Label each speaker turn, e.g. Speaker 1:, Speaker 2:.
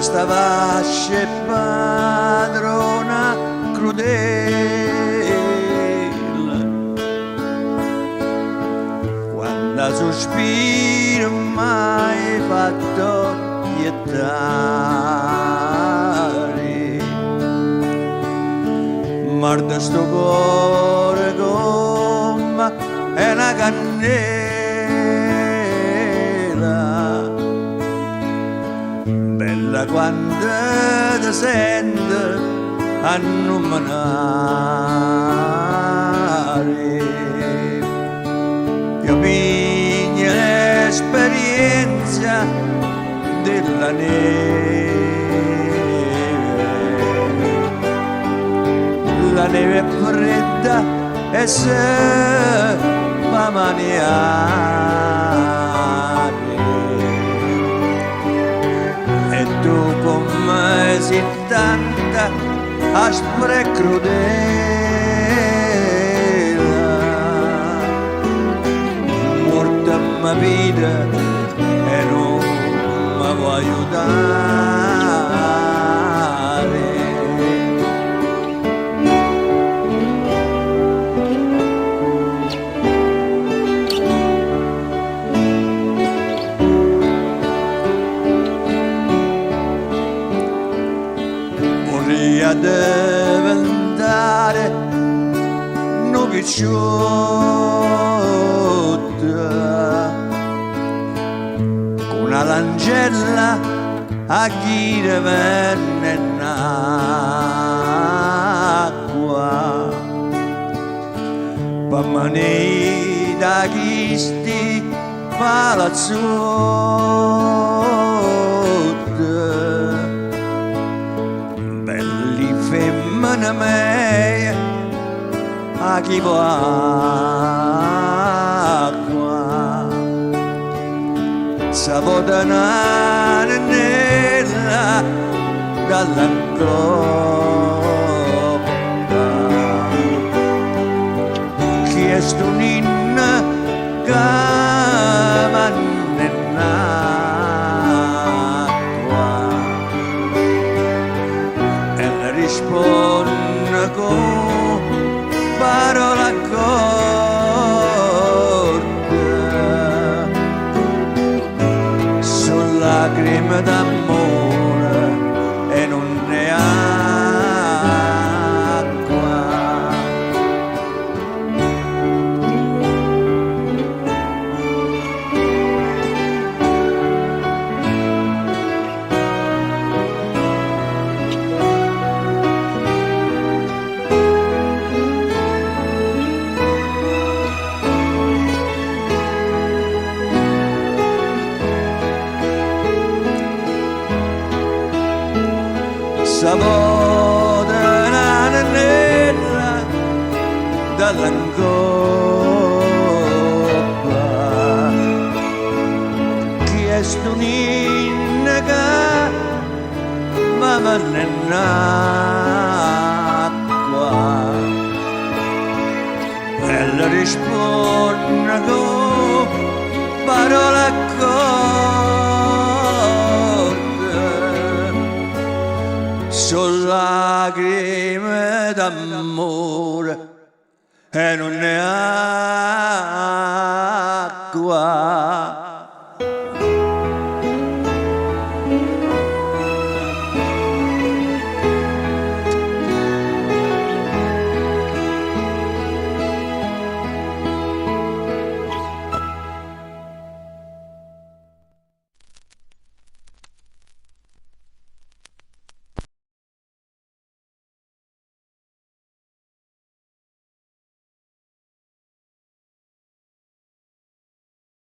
Speaker 1: Stava padrona crudele quando sospiro mai fatto quietare morto sto cuore come è una cannella bella quando ti sente a nominare io pigno l'esperienza della neve la neve è fredda e se fa maniare e tu come sei tanta aspra e crudele morta ma vita e non mi vuoi aiutare vorrei diventare un picciotto con una lancella a chi venne in acqua per mani da chi sti palazzotti belli femmine mie a chi può acqua sapotanare nella dalla coppa chi è sto ninna che manna in acqua e le risponde con parola corta sono lacrime d'amore e non è acqua sapotanare nella dall'ancoppa chi è sto ninna che va in acqua e le risponde con parole corte sono lacrime d'amore e non ne ha